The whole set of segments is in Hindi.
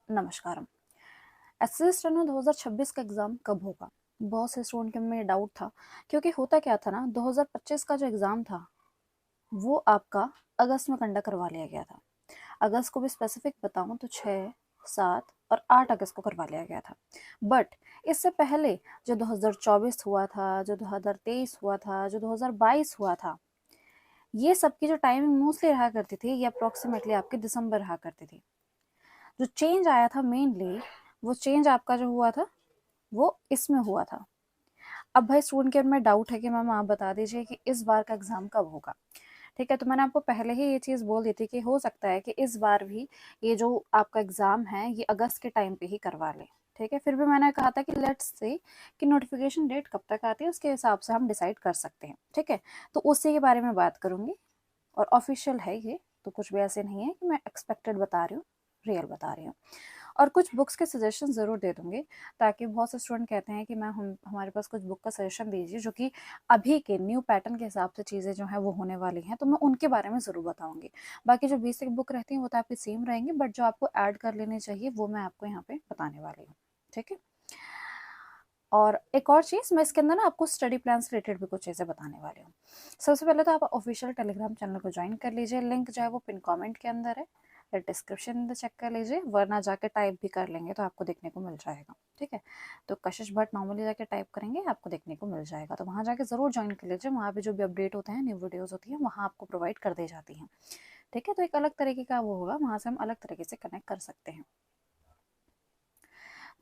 नमस्कारम। एसएससी स्टेनो 2026 का एग्ज़ाम कब होगा? बहुत से स्टूडेंट के में डाउट था, क्योंकि होता क्या था ना, 2025 का जो एग्ज़ाम था वो आपका अगस्त में कंडक्ट करवा लिया गया था। अगस्त को भी स्पेसिफिक बताऊं तो 6, 7 और 8 अगस्त को करवा लिया गया था। बट इससे पहले जो 2024 हुआ था, जो 2023 हुआ था, जो 2022 हुआ था, ये सब की जो टाइमिंग मोस्टली रहा करती थी, ये अप्रोक्सीमेटली आपके दिसंबर रहा करती थी। जो चेंज आया था मेनली, वो चेंज आपका जो हुआ था वो इसमें हुआ था। अब भाई स्टूडेंट के में डाउट है कि मैम आप बता दीजिए कि इस बार का एग्जाम कब होगा। ठीक है, तो मैंने आपको पहले ही ये चीज़ बोल दी थी कि हो सकता है कि इस बार भी ये जो आपका एग्जाम है ये अगस्त के टाइम पे ही करवा लें। ठीक है, फिर भी मैंने कहा था कि लेट्स से कि नोटिफिकेशन डेट कब तक आती है, उसके हिसाब से हम डिसाइड कर सकते हैं। ठीक है, तो उसी के बारे में बात करूंगी, और ऑफिशियल है ये, तो कुछ भी ऐसे नहीं है कि मैं एक्सपेक्टेड बता रही हूँ, रियल बता रही हूँ। और कुछ बुक्स के सजेशन ज़रूर दे दूंगी, ताकि बहुत से स्टूडेंट कहते हैं कि मैम हम हमारे पास कुछ बुक का सजेशन दीजिए जो कि अभी के न्यू पैटर्न के हिसाब से चीज़ें जो हैं वो होने वाली हैं, तो मैं उनके बारे में ज़रूर बताऊंगी। बाकी जो बेसिक बुक रहती हैं वो तो आपकी सेम रहेंगी, बट जो आपको ऐड कर लेनी चाहिए वो मैं आपको यहाँ पे बताने वाली हूँ। ठीक है, और एक और चीज़, मैं इसके अंदर ना आपको स्टडी प्लान से रिलेटेड भी कुछ चीज़ें बताने वाली हूँ। सबसे पहले तो आप ऑफिशियल टेलीग्राम चैनल को ज्वाइन कर लीजिए, लिंक जो है वो पिन कमेंट के अंदर है, या डिस्क्रिप्शन में चेक कर लीजिए, वरना जाके टाइप भी कर लेंगे तो आपको देखने को मिल जाएगा। ठीक है, तो कशिश भट्ट नॉर्मली जाके टाइप करेंगे आपको देखने को मिल जाएगा, तो वहाँ जाके ज़रूर ज्वाइन कर लीजिए। वहाँ पे जो भी अपडेट होते हैं, न्यू वीडियोज़ होती हैं, वहाँ आपको प्रोवाइड कर दी जाती हैं। ठीक है, तो एक अलग तरीके का वो होगा, वहाँ से हम अलग तरीके से कनेक्ट कर सकते हैं।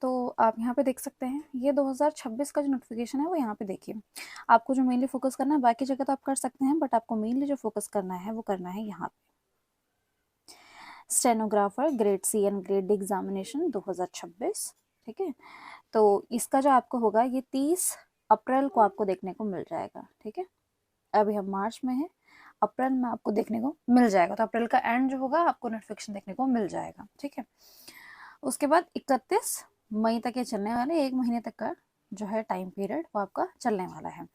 तो आप यहाँ पे देख सकते हैं, ये 2026 का जो नोटिफिकेशन है वो यहाँ पे देखिए। आपको जो मेनली फोकस करना है, बाकी जगह तो आप कर सकते हैं, बट आपको मेनली जो फोकस करना है वो करना है यहाँ पे। Stenographer grade C and grade D examination 2026। ठीक है, तो इसका जो आपको होगा ये 30 अप्रैल को आपको देखने को मिल जाएगा। ठीक है, अभी हम मार्च में हैं, अप्रैल में आपको देखने को मिल जाएगा, तो अप्रैल का एंड जो होगा आपको नोटिफिकेशन देखने को मिल जाएगा। ठीक है, उसके बाद 31 मई तक ये चलने वाले, 1 महीने तक का जो है टाइम पीरियड वो आपका चलने वाला है।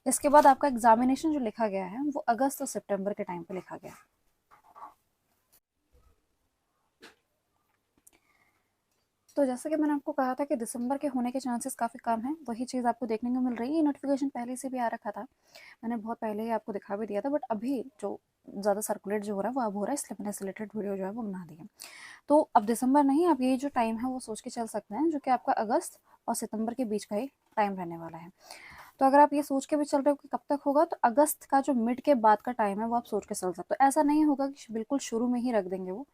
इसके बाद आपका एग्जामिनेशन जो लिखा गया है वो अगस्त और सितंबर के टाइम पे लिखा गया है। तो जैसा कि मैंने आपको कहा था कि दिसंबर के होने के चांसेस काफ़ी कम हैं, वही चीज़ आपको देखने को मिल रही है। ये नोटिफिकेशन पहले से भी आ रखा था, मैंने बहुत पहले ही आपको दिखा भी दिया था, बट अभी जो ज़्यादा सर्कुलेट जो हो रहा है वो अब हो रहा है, इसलिए मैंने सिलेक्टेड वीडियो जो है वो बना दी है। तो अब दिसंबर नहीं, अब ये जो टाइम है वो सोच के चल सकते हैं, जो कि आपका अगस्त और सितंबर के बीच का ही टाइम रहने वाला है। तो अगर आप ये सोच के भी चल रहे हो कि कब तक होगा, तो अगस्त का जो मिड के बाद का टाइम है वो आप सोच के चल सकते हो। ऐसा नहीं होगा कि बिल्कुल शुरू में ही रख देंगे वो।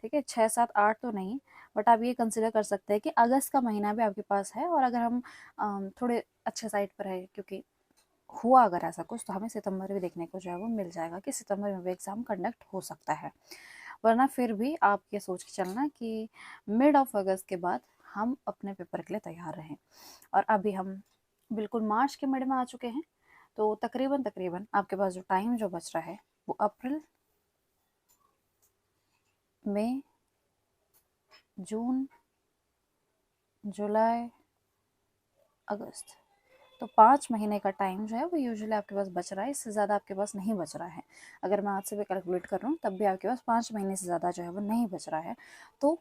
ठीक है, 6, 7, 8 तो नहीं, बट आप ये कंसिडर कर सकते हैं कि अगस्त का महीना भी आपके पास है, और अगर हम थोड़े अच्छे साइड पर है, क्योंकि हुआ अगर ऐसा कुछ, तो हमें सितंबर में देखने को जो है वो मिल जाएगा कि सितंबर में भी एग्ज़ाम कंडक्ट हो सकता है। वरना फिर भी आप ये सोच के चलना कि मिड ऑफ अगस्त के बाद हम अपने पेपर के लिए तैयार रहें। और अभी हम बिल्कुल मार्च के मिड में आ चुके हैं, तो तकरीबन तकरीबन आपके पास जो टाइम जो बच रहा है वो अप्रैल, मई, जून, जुलाई, अगस्त, तो 5 महीने का टाइम जो है वो यूजुअली आपके पास बच रहा है, इससे ज़्यादा आपके पास नहीं बच रहा है। अगर मैं आज से भी कैलकुलेट कर रहा हूँ तब भी आपके पास 5 महीने से ज़्यादा जो है वो नहीं बच रहा है, तो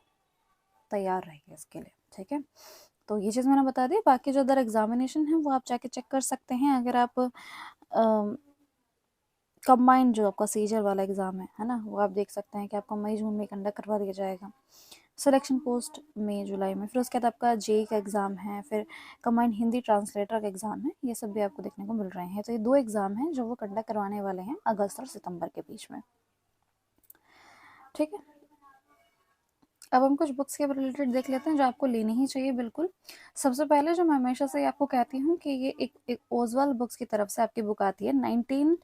तैयार रहिए इसके लिए। ठीक है, तो ये चीज़ मैंने बता दी। बाकी जो अदर एग्जामिनेशन है वो आप जाके चेक कर सकते हैं। अगर आप कंबाइंड जो आपका सीजर वाला एग्ज़ाम है ना, वो आप देख सकते हैं कि आपका मई जून में कंडक्ट करवा दिया जाएगा। सिलेक्शन पोस्ट मई जुलाई में, फिर उसके बाद आपका जेई का एग्ज़ाम है, फिर कंबाइंड हिंदी ट्रांसलेटर का एग्ज़ाम है, ये सब भी आपको देखने को मिल रहे हैं। तो ये 2 एग्ज़ाम हैं जो वो कंडक्ट करवाने वाले हैं अगस्त और सितंबर के बीच में। ठीक है, अब हम कुछ बुक्स के रिलेटेड देख लेते हैं जो आपको लेनी ही चाहिए बिल्कुल। सबसे पहले जो मैं हमेशा से आपको कहती हूँ कि ये एक ओजवाल बुक्स की तरफ से आपकी बुक आती है 19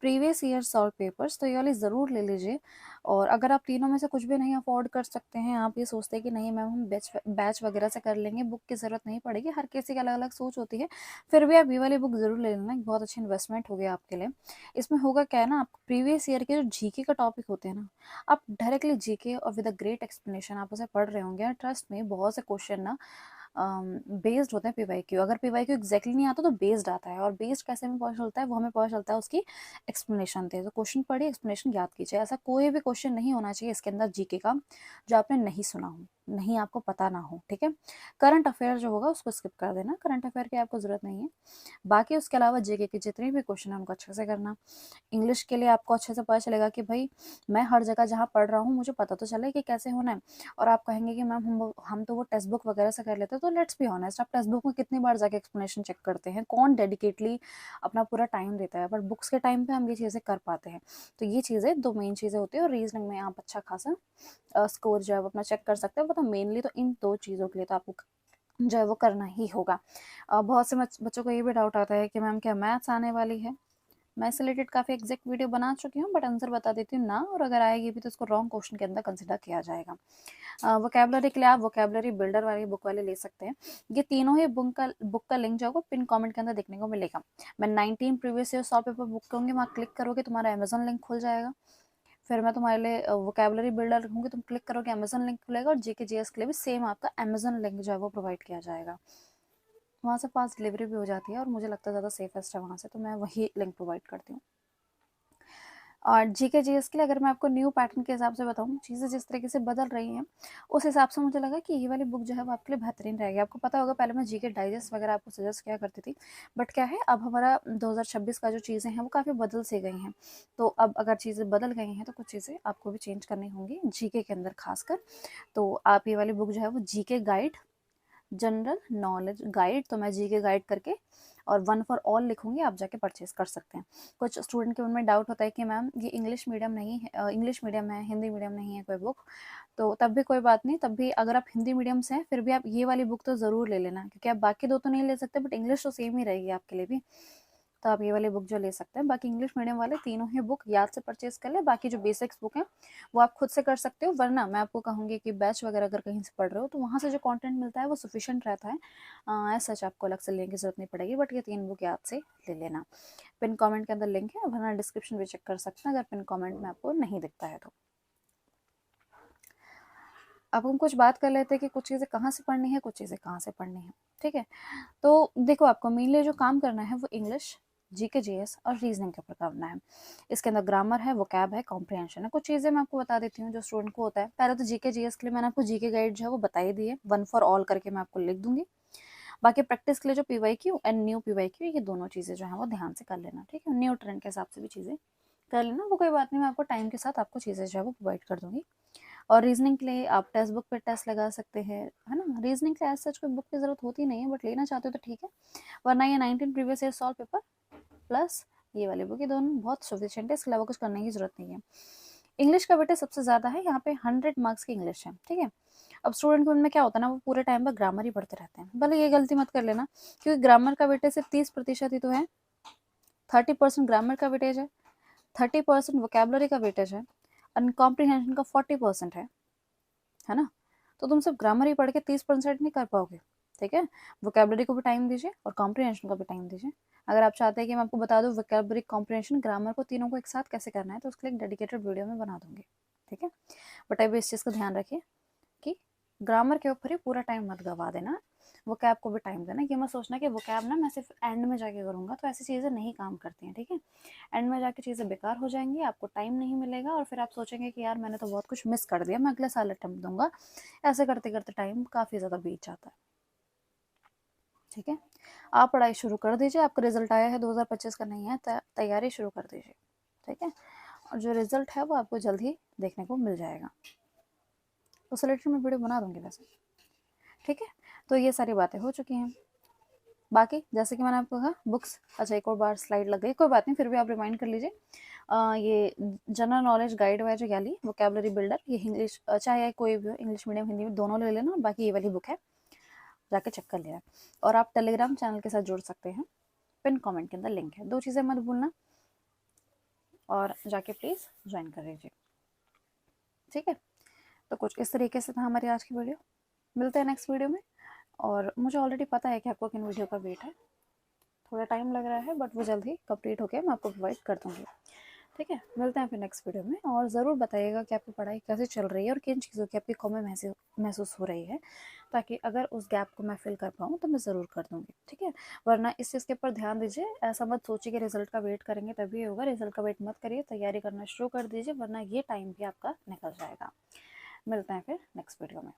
प्रीवियस ईयर सॉल्व पेपर्स, तो ये वाली ज़रूर ले लीजिए। और अगर आप तीनों में से कुछ भी नहीं अफोर्ड कर सकते हैं, आप ये सोचते हैं कि नहीं मैम हम बैच वगैरह से कर लेंगे, बुक की ज़रूरत नहीं पड़ेगी, हर किसी की अलग अलग सोच होती है, फिर भी आप ये वाली बुक ज़रूर ले लेना, बहुत अच्छी इन्वेस्टमेंट होगी आपके लिए। इसमें होगा क्या है ना, आप प्रीवियस ईयर के जो जीके का टॉपिक होते हैं ना, आप डायरेक्टली जीके और विद अ ग्रेट एक्सप्लेनेशन आप उसे पढ़ रहे होंगे। ट्रस्ट में बहुत से क्वेश्चन ना बेस्ड होते हैं पीवाईक्यू। अगर पीवाईक्यू एग्जैक्टली नहीं आता तो बेस्ड आता है, और बेस्ड कैसे में पता चलता है वो हमें पता चलता है उसकी एक्सप्लेनेशन थे। तो क्वेश्चन पढ़िए, एक्सप्लेनेशन याद कीजिए। ऐसा कोई भी क्वेश्चन नहीं होना चाहिए इसके अंदर जीके का जो आपने नहीं सुना हो। नहीं आपको पता ना हो, ठीक है। करंट अफेयर जो होगा उसको स्किप कर देना, करंट अफेयर की आपको ज़रूरत नहीं है। बाकी उसके अलावा जीके के जितने भी क्वेश्चन है उनको अच्छे से करना। इंग्लिश के लिए आपको अच्छे से पता चलेगा कि भाई मैं हर जगह जहाँ पढ़ रहा हूँ मुझे पता तो चले कि कैसे होना है। और आप कहेंगे कि मैम हम तो वो टेक्स्ट बुक वगैरह से कर लेते हैं, तो लेट्स बी ऑनेस्ट, आप टेक्स्ट बुक में कितनी बार जाके एक्सप्लेनेशन चेक करते हैं? कौन डेडिकेटली अपना पूरा टाइम देता है? बट बुक्स के टाइम पे हम ये चीज़ें कर पाते हैं। तो ये चीज़ें दो मेन चीज़ें होती है, और रीजनिंग में आप अच्छा खासा स्कोर जो है वो अपना चेक कर सकते हैं। मतलब मेनली तो इन दो चीज़ों के लिए तो आपको जो है वो करना ही होगा। बहुत से बच्चों को ये भी डाउट आता है कि मैम क्या मैथ्स आने वाली है? मैं इससे रिलेटेड काफ़ी एग्जैक्ट वीडियो बना चुकी हूँ, बट आंसर बता देती हूँ ना, और अगर आएगी भी तो उसको रॉन्ग क्वेश्चन के अंदर कंसिडर किया जाएगा। वोकेबलरी के लिए आप वोकेबलरी बिल्डर वाली बुक वाले ले सकते हैं। ये तीनों ही बुक का लिंक जो होगा पिन कमेंट के अंदर देखने को मिलेगा। मैं 19 प्रीवियस ईयर 100 पेपर बुक करूँगी, वहाँ क्लिक करोगे तुम्हारा अमेजोन लिंक खुल जाएगा। फिर मैं तुम्हारे लिए वोकेबलरी बिल्डर रखूँगी, तुम क्लिक करोगे अमेजोन लिंक खुलेगा, और जीके जीएस के लिए भी सेम आपका अमेजोन लिंक जो है वो प्रोवाइड किया जाएगा। वहाँ से फास्ट डिलीवरी भी हो जाती है, और मुझे लगता है ज़्यादा सेफेस्ट है वहाँ से, तो मैं वही लिंक प्रोवाइड करती हूँ। और जीके जीएस के लिए अगर मैं आपको न्यू पैटर्न के हिसाब से बताऊँ, चीज़ें जिस तरीके से बदल रही हैं उस हिसाब से मुझे लगा कि ये वाली बुक जो है वो आपके लिए बेहतरीन रहेगी। आपको पता होगा पहले मैं जीके डाइजेस्ट वगैरह आपको सजेस्ट किया करती थी, बट क्या है अब हमारा 2026 का जो चीज़ें हैं वो काफ़ी बदल सी गई हैं। तो अब अगर चीज़ें बदल गई हैं तो कुछ चीज़ें आपको भी चेंज करनी होंगी जीके के अंदर खासकर। तो आप ये वाली बुक जो है वो GK guide, general knowledge guide, तो मैं जीके गाइड करके और वन फॉर ऑल लिखूंगी, आप जाके परचेज कर सकते हैं। कुछ स्टूडेंट के मन में डाउट होता है कि मैम ये इंग्लिश मीडियम नहीं है, इंग्लिश मीडियम है, हिंदी मीडियम नहीं है कोई बुक, तो तब भी कोई बात नहीं, तब भी अगर आप हिंदी मीडियम से हैं फिर भी आप ये वाली बुक तो ज़रूर ले लेना, क्योंकि आप बाकी दो तो नहीं ले सकते, बट इंग्लिश तो सेम ही रहेगी आपके लिए भी। तो आप ये वाली बुक जो ले सकते हैं, बाकी इंग्लिश मीडियम वाले तीनों ही बुक याद से परचेज कर ले। बाकी जो बेसिक्स बुक हैं वो आप खुद से कर सकते हो, वरना मैं आपको कहूँगी कि बैच वगैरह अगर कहीं से पढ़ रहे हो तो वहाँ से जो कंटेंट मिलता है वो सफिशिएंट रहता है। ऐसा सच आपको अलग से लेने की जरूरत नहीं पड़ेगी, बट ये 3 बुक याद से ले लेना। पिन कमेंट के अंदर लिंक है, वरना डिस्क्रिप्शन भी चेक कर सकते हैं अगर पिन कमेंट में आपको नहीं दिखता है तो। अब हम कुछ बात कर लेते हैं कि कुछ चीज़ें कहाँ से पढ़नी है, कुछ चीज़ें कहाँ से पढ़नी है, ठीक है। तो देखो आपको मेनली जो काम करना है वो इंग्लिश, जीके जीएस और रीजनिंग के ऊपर करना है। इसके अंदर ग्रामर है, वोकैब है, कॉम्प्रिहेंशन है। कुछ चीज़ें मैं आपको बता देती हूँ जो स्टूडेंट को होता है। पहले तो जीके जीएस के लिए मैंने आपको जीके गाइड जो है वो बता ही दी है, वन फॉर ऑल करके मैं आपको लिख दूंगी। बाकी प्रैक्टिस के लिए जो पीवाईक्यू एंड न्यू पीवाईक्यू, ये दोनों चीज़ें जो है वो ध्यान से कर लेना, ठीक है। न्यू ट्रेंड के हिसाब से भी चीज़ें कर लेना, वो कोई बात नहीं, मैं आपको टाइम के साथ आपको चीज़ें जो है वो प्रोवाइड कर दूंगी। और रीजनिंग के लिए आप टेक्स्ट बुक पे टेस्ट लगा सकते हैं, है ना। रीजनिंग के एज सच कोई बुक की जरूरत होती नहीं है, बट लेना चाहते हो तो ठीक है, वरना ये 19 previous year solve paper plus ये वाली बुक, ये दोनों बहुत सफिशिएंट है, इसके अलावा कुछ करने की जरूरत नहीं है। इंग्लिश का बेटे सबसे ज़्यादा है, यहाँ पे 100 मार्क्स की इंग्लिश है, ठीक है। अब स्टूडेंट के उनमें क्या होता है ना, वो पूरे टाइम पर ग्रामर ही पढ़ते रहते हैं। भले ये गलती मत कर लेना, क्योंकि ग्रामर का बेटे सिर्फ 30% ही तो है। 30% ग्रामर का वेटेज है, 30% वोकेबलरी का वेटेज है, और कॉम्प्रिहेंशन का 40% है ना। तो तुम सिर्फ ग्रामर ही पढ़ के 30% नहीं कर पाओगे, ठीक है। वोकेबलरी को भी टाइम दीजिए और कॉम्प्रिहेंशन को भी टाइम दीजिए। अगर आप चाहते हैं कि मैं आपको बता दूं वोकेबलरी, कॉम्प्रिहेंशन, ग्रामर को तीनों को एक साथ कैसे करना है, तो उसके लिए एक डेडिकेटेड वीडियो में बना दूंगी, ठीक है। बट अभी इस चीज़ का ध्यान रखिए कि ग्रामर के ऊपर ही पूरा टाइम मत गवा देना, वो कैब को भी टाइम देना। ये मत सोचना कि वो कैब ना मैं सिर्फ एंड में जाके करूँगा, तो ऐसी चीज़ें नहीं काम करती हैं, ठीक है। एंड में जाके चीज़ें बेकार हो जाएंगी, आपको टाइम नहीं मिलेगा, और फिर आप सोचेंगे कि यार मैंने तो बहुत कुछ मिस कर दिया, मैं अगले साल अटेम्प्ट दूंगा। ऐसे करते करते टाइम काफ़ी ज़्यादा बीत जाता है, ठीक है। आप पढ़ाई शुरू कर दीजिए, आपका रिजल्ट आया है 2025 का, नहीं है तैयारी शुरू कर दीजिए, ठीक है। और जो रिजल्ट है वो आपको जल्द ही देखने को मिल जाएगा, उस रिलेटेड मैं वीडियो बना दूंगी वैसे, ठीक है। तो ये सारी बातें हो चुकी हैं। बाकी जैसे कि मैंने आपको कहा बुक्स, अच्छा एक और बार स्लाइड लग गई, कोई बात नहीं, फिर भी आप रिमाइंड कर लीजिए। ये जनरल नॉलेज गाइड वाइज गैली वोकेबलरी बिल्डर, ये इंग्लिश चाहे कोई भी हो, इंग्लिश मीडियम हिंदी में दोनों ले लेना, बाकी ये वाली बुक है, जाके चेक कर लेना। और आप टेलीग्राम चैनल के साथ जुड़ सकते हैं, पिन कमेंट के अंदर लिंक है, 2 चीज़ें मत भूलना, और जाके प्लीज़ ज्वाइन कर लीजिए, ठीक है। तो कुछ इस तरीके से था हमारी आज की वीडियो, मिलते हैं नेक्स्ट वीडियो में। और मुझे ऑलरेडी पता है कि आपको किन वीडियो का वेट है, थोड़ा टाइम लग रहा है, बट वो जल्द ही कंप्लीट होकर मैं आपको प्रोवाइड कर दूँगी, ठीक है। मिलते हैं फिर नेक्स्ट वीडियो में, और ज़रूर बताइएगा कि आपकी पढ़ाई कैसे चल रही है और किन चीज़ों की आपकी कमी महसूस हो रही है, ताकि अगर उस गैप को मैं फिल कर पाऊँ तो मैं ज़रूर कर दूँगी, ठीक है। वरना इस चीज़ के ऊपर ध्यान दीजिए, ऐसा मत सोचिए कि रिजल्ट का वेट करेंगे तभी होगा, रिजल्ट का वेट मत करिए, तैयारी करना शुरू कर दीजिए, वरना ये टाइम भी आपका निकल जाएगा। मिलते हैं फिर नेक्स्ट वीडियो में।